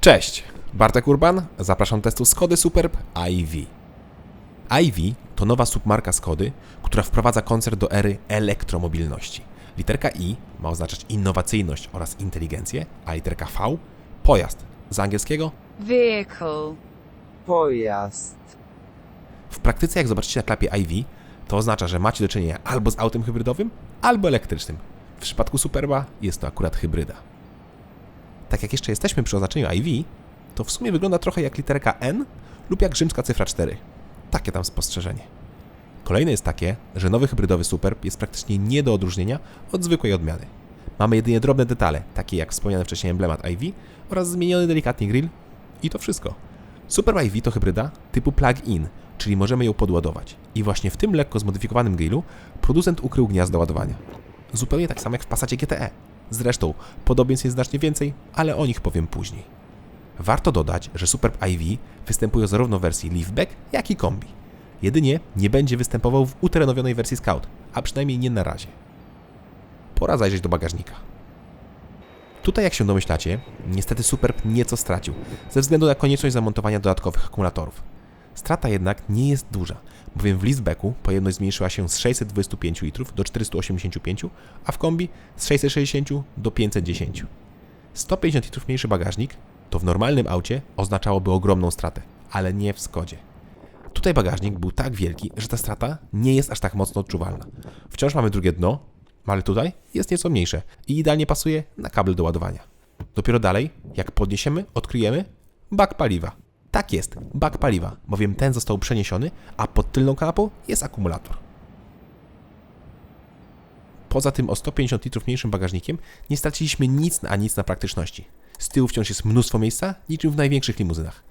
Cześć, Bartek Urban, zapraszam do testu Skody Superb i-V. i-V to nowa submarka Skody, która wprowadza koncern do ery elektromobilności. Literka I ma oznaczać innowacyjność oraz inteligencję, a literka V pojazd, z angielskiego Vehicle. Pojazd. w praktyce, jak zobaczycie na klapie i-V, to oznacza, że macie do czynienia albo z autem hybrydowym, albo elektrycznym. W przypadku Superba jest to akurat hybryda. Tak jak jeszcze jesteśmy przy oznaczeniu i-V, to w sumie wygląda trochę jak literka N lub jak rzymska cyfra 4. Takie tam spostrzeżenie. Kolejne jest takie, że nowy hybrydowy Superb jest praktycznie nie do odróżnienia od zwykłej odmiany. Mamy jedynie drobne detale, takie jak wspomniany wcześniej emblemat i-V oraz zmieniony delikatnie grill i to wszystko. Superb i-V to hybryda typu plug-in, czyli możemy ją podładować. I właśnie w tym lekko zmodyfikowanym grillu producent ukrył gniazdo ładowania. Zupełnie tak samo jak w Passacie GTE. Zresztą podobieństw jest znacznie więcej, ale o nich powiem później. Warto dodać, że Superb i-V występuje zarówno w wersji liftback, jak i kombi. Jedynie nie będzie występował w uterenowionej wersji Scout, a przynajmniej nie na razie. Pora zajrzeć do bagażnika. Tutaj, jak się domyślacie, niestety Superb nieco stracił, ze względu na konieczność zamontowania dodatkowych akumulatorów. Strata jednak nie jest duża, bowiem w liftbacku pojemność zmniejszyła się z 625 litrów do 485, a w kombi z 660 do 510. 150 litrów mniejszy bagażnik to w normalnym aucie oznaczałoby ogromną stratę, ale nie w Skodzie. Tutaj bagażnik był tak wielki, że ta strata nie jest aż tak mocno odczuwalna. Wciąż mamy drugie dno, ale tutaj jest nieco mniejsze i idealnie pasuje na kabel do ładowania. Dopiero dalej, jak podniesiemy, odkryjemy bak paliwa. Tak jest, bak paliwa, bowiem ten został przeniesiony, a pod tylną kanapą jest akumulator. Poza tym o 150 litrów mniejszym bagażnikiem nie straciliśmy nic na praktyczności. Z tyłu wciąż jest mnóstwo miejsca, niczym w największych limuzynach.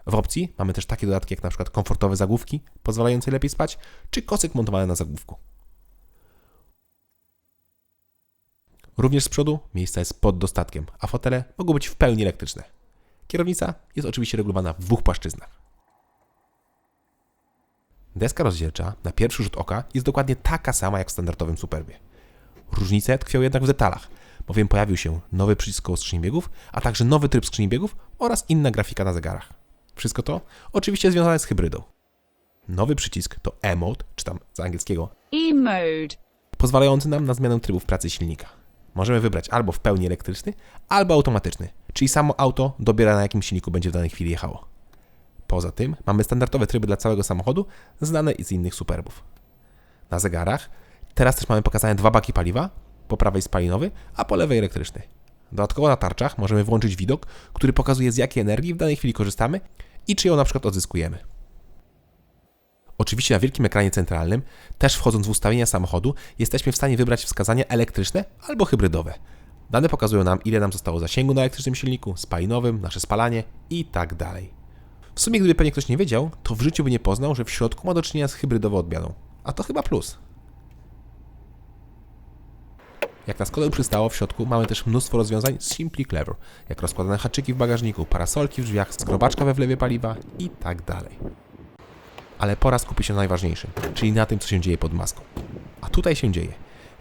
W opcji mamy też takie dodatki jak np. komfortowe zagłówki, pozwalające lepiej spać, czy kocyk montowany na zagłówku. Również z przodu miejsca jest pod dostatkiem, a fotele mogą być w pełni elektryczne. Kierownica jest oczywiście regulowana w dwóch płaszczyznach. Deska rozdzielcza na pierwszy rzut oka jest dokładnie taka sama jak w standardowym Superbie. Różnice tkwią jednak w detalach, bowiem pojawił się nowy przycisk koło skrzyni biegów, a także nowy tryb skrzyni biegów oraz inna grafika na zegarach. Wszystko to oczywiście związane z hybrydą. Nowy przycisk to E-Mode, czy tam z angielskiego E-Mode. pozwalający nam na zmianę trybów pracy silnika. Możemy wybrać albo w pełni elektryczny, albo automatyczny, czyli samo auto dobiera, na jakim silniku będzie w danej chwili jechało. Poza tym mamy standardowe tryby dla całego samochodu, znane z innych Superbów. Na zegarach teraz też mamy pokazane dwa baki paliwa, po prawej spalinowy, a po lewej elektryczny. Dodatkowo na tarczach możemy włączyć widok, który pokazuje, z jakiej energii w danej chwili korzystamy i czy ją na przykład odzyskujemy. Oczywiście na wielkim ekranie centralnym, też wchodząc w ustawienia samochodu, jesteśmy w stanie wybrać wskazania elektryczne albo hybrydowe. Dane pokazują nam, ile nam zostało zasięgu na elektrycznym silniku, spalinowym, nasze spalanie i tak dalej. W sumie, gdyby pewnie ktoś nie wiedział, to w życiu by nie poznał, że w środku ma do czynienia z hybrydową odmianą. A to chyba plus. Jak na Skodę przystało, w środku mamy też mnóstwo rozwiązań z Simply Clever, jak rozkładane haczyki w bagażniku, parasolki w drzwiach, skrobaczka we wlewie paliwa i tak dalej. Ale pora skupić się na najważniejszym, czyli na tym, co się dzieje pod maską. A tutaj się dzieje.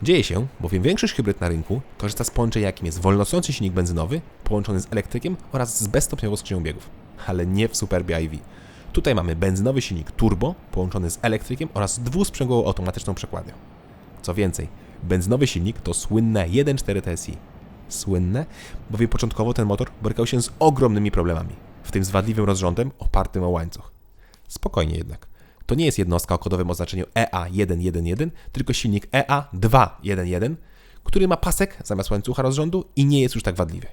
Dzieje się, bowiem większość hybryd na rynku korzysta z połączenia, jakim jest wolnostojący silnik benzynowy połączony z elektrykiem oraz z bezstopniową skrzynią biegów. Ale nie w Superbie i-V. Tutaj mamy benzynowy silnik turbo połączony z elektrykiem oraz dwusprzęgłową automatyczną przekładnią. Co więcej, benzynowy silnik to słynne 1.4 TSI. Słynne, bowiem początkowo ten motor borykał się z ogromnymi problemami, w tym z wadliwym rozrządem opartym o łańcuch. Spokojnie jednak. To nie jest jednostka o kodowym oznaczeniu EA111, tylko silnik EA211, który ma pasek zamiast łańcucha rozrządu i nie jest już tak wadliwy.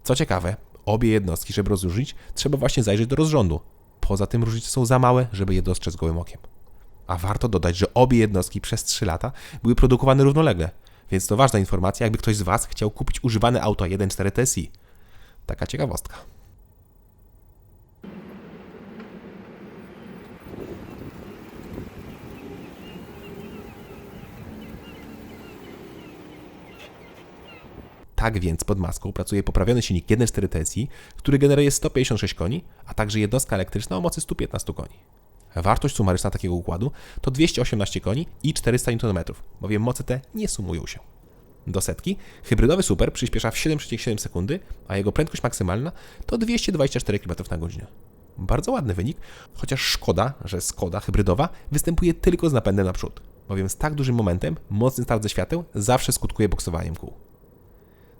Co ciekawe, obie jednostki, żeby rozróżnić, trzeba właśnie zajrzeć do rozrządu. Poza tym różnice są za małe, żeby je dostrzec gołym okiem. A warto dodać, że obie jednostki przez 3 lata były produkowane równolegle, więc to ważna informacja, jakby ktoś z Was chciał kupić używane auto 1.4 TSI. Taka ciekawostka. Tak więc pod maską pracuje poprawiony silnik 1.4 TSI, który generuje 156 koni, a także jednostka elektryczna o mocy 115 koni. Wartość sumaryczna takiego układu to 218 koni i 400 Nm, bowiem moce te nie sumują się. Do setki hybrydowy Super przyspiesza w 7,7 sekundy, a jego prędkość maksymalna to 224 km/h. Bardzo ładny wynik, chociaż szkoda, że Skoda hybrydowa występuje tylko z napędem naprzód, bowiem z tak dużym momentem mocny start ze świateł zawsze skutkuje boksowaniem kół.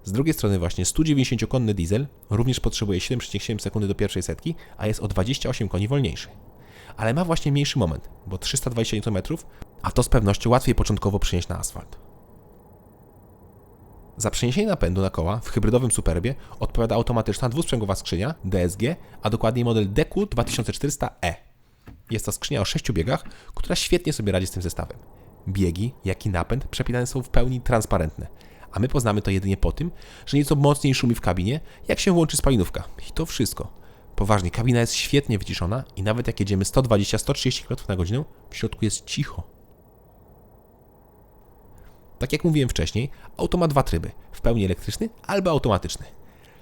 Z drugiej strony właśnie 190-konny diesel również potrzebuje 7,7 sekundy do pierwszej setki, a jest o 28 koni wolniejszy. Ale ma właśnie mniejszy moment, bo 320 Nm, a to z pewnością łatwiej początkowo przynieść na asfalt. Za przeniesienie napędu na koła w hybrydowym Superbie odpowiada automatyczna dwusprzęgowa skrzynia DSG, a dokładniej model DQ 2400E. Jest to skrzynia o 6 biegach, która świetnie sobie radzi z tym zestawem. Biegi, jak i napęd przepinane są w pełni transparentne, a my poznamy to jedynie po tym, że nieco mocniej szumi w kabinie, jak się włączy spalinówka. I to wszystko. Poważnie, kabina jest świetnie wyciszona i nawet jak jedziemy 120-130 km/h, w środku jest cicho. Tak jak mówiłem wcześniej, auto ma dwa tryby, w pełni elektryczny albo automatyczny.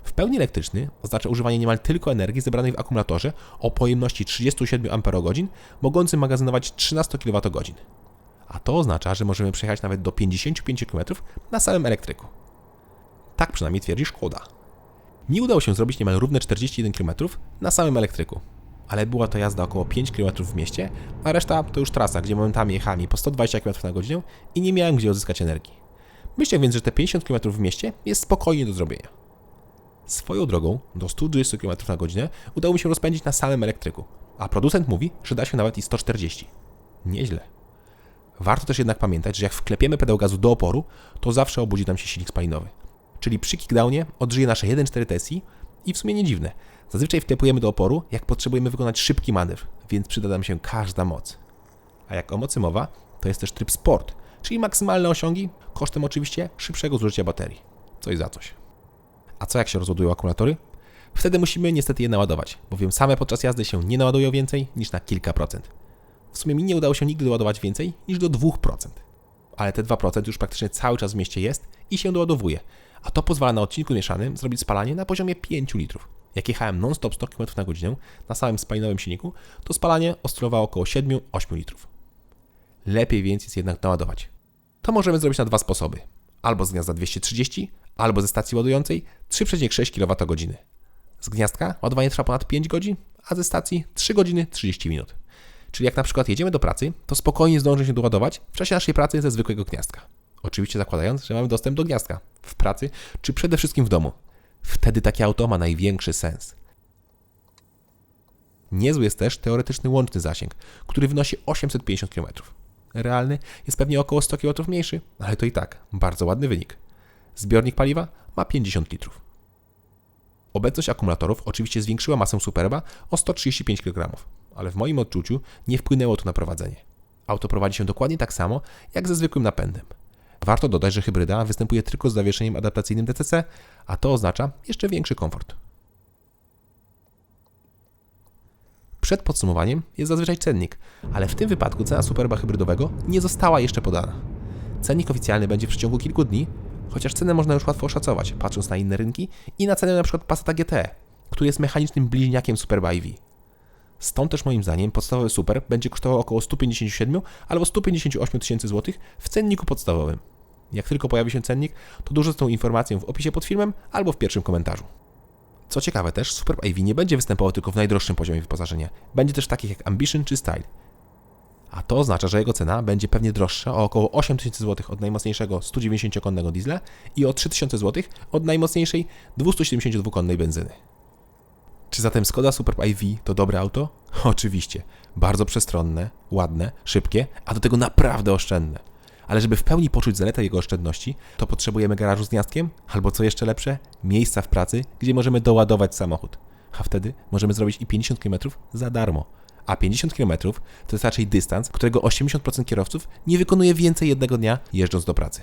W pełni elektryczny oznacza używanie niemal tylko energii zebranej w akumulatorze o pojemności 37 Ah, mogącym magazynować 13 kWh. A to oznacza, że możemy przejechać nawet do 55 km na samym elektryku. Tak przynajmniej twierdzi Skoda. Mi udało się zrobić niemal równe 41 km na samym elektryku, ale była to jazda około 5 km w mieście, a reszta to już trasa, gdzie momentami jechałem po 120 km/h i nie miałem gdzie odzyskać energii. Myślę więc, że te 50 km w mieście jest spokojnie do zrobienia. Swoją drogą do 120 km/h udało mi się rozpędzić na samym elektryku, a producent mówi, że da się nawet i 140. Nieźle. Warto też jednak pamiętać, że jak wklepiemy pedał gazu do oporu, to zawsze obudzi nam się silnik spalinowy. Czyli przy kickdownie odżyje nasze 1.4 TSI i w sumie nie dziwne. Zazwyczaj wklepujemy do oporu, jak potrzebujemy wykonać szybki manewr, więc przyda nam się każda moc. A jak o mocy mowa, to jest też tryb Sport, czyli maksymalne osiągi, kosztem oczywiście szybszego zużycia baterii. Coś za coś. A co jak się rozładują akumulatory? Wtedy musimy niestety je naładować, bowiem same podczas jazdy się nie naładują więcej niż na kilka procent. W sumie mi nie udało się nigdy doładować więcej niż do 2%. Ale te 2% już praktycznie cały czas w mieście jest i się doładowuje, a to pozwala na odcinku mieszanym zrobić spalanie na poziomie 5 litrów. Jak jechałem non-stop 100 km/h na samym spalinowym silniku, to spalanie oscylowało około 7-8 litrów. Lepiej więc jest jednak naładować. To możemy zrobić na dwa sposoby. Albo z gniazda 230, albo ze stacji ładującej 3,6 kWh. Z gniazdka ładowanie trwa ponad 5 godzin, a ze stacji 3 godziny 30 minut. Czyli jak na przykład jedziemy do pracy, to spokojnie zdąży się doładować w czasie naszej pracy ze zwykłego gniazdka. Oczywiście zakładając, że mamy dostęp do gniazdka w pracy czy przede wszystkim w domu. Wtedy takie auto ma największy sens. Niezły jest też teoretyczny łączny zasięg, który wynosi 850 km. Realny jest pewnie około 100 km mniejszy, ale to i tak bardzo ładny wynik. Zbiornik paliwa ma 50 litrów. Obecność akumulatorów oczywiście zwiększyła masę Superba o 135 kg, ale w moim odczuciu nie wpłynęło to na prowadzenie. Auto prowadzi się dokładnie tak samo jak ze zwykłym napędem. Warto dodać, że hybryda występuje tylko z zawieszeniem adaptacyjnym DCC, a to oznacza jeszcze większy komfort. Przed podsumowaniem jest zazwyczaj cennik, ale w tym wypadku cena Superba hybrydowego nie została jeszcze podana. Cennik oficjalny będzie w przeciągu kilku dni, chociaż cenę można już łatwo oszacować, patrząc na inne rynki i na cenę np. Passata GTE, który jest mechanicznym bliźniakiem Superba EV. Stąd też moim zdaniem podstawowy Super będzie kosztował około 157 albo 158 tysięcy złotych w cenniku podstawowym. Jak tylko pojawi się cennik, to dużo z tą informacją w opisie pod filmem albo w pierwszym komentarzu. Co ciekawe też, Superb EV nie będzie występował tylko w najdroższym poziomie wyposażenia. Będzie też takich jak Ambition czy Style. A to oznacza, że jego cena będzie pewnie droższa o około 8 tysięcy złotych od najmocniejszego 190-konnego diesla i o 3 tysiące złotych od najmocniejszej 272-konnej benzyny. Czy zatem Skoda Superb EV to dobre auto? Oczywiście. Bardzo przestronne, ładne, szybkie, a do tego naprawdę oszczędne. Ale żeby w pełni poczuć zaletę jego oszczędności, to potrzebujemy garażu z gniazdkiem, albo co jeszcze lepsze, miejsca w pracy, gdzie możemy doładować samochód. A wtedy możemy zrobić i 50 km za darmo. A 50 km to jest raczej dystans, którego 80% kierowców nie wykonuje więcej jednego dnia jeżdżąc do pracy.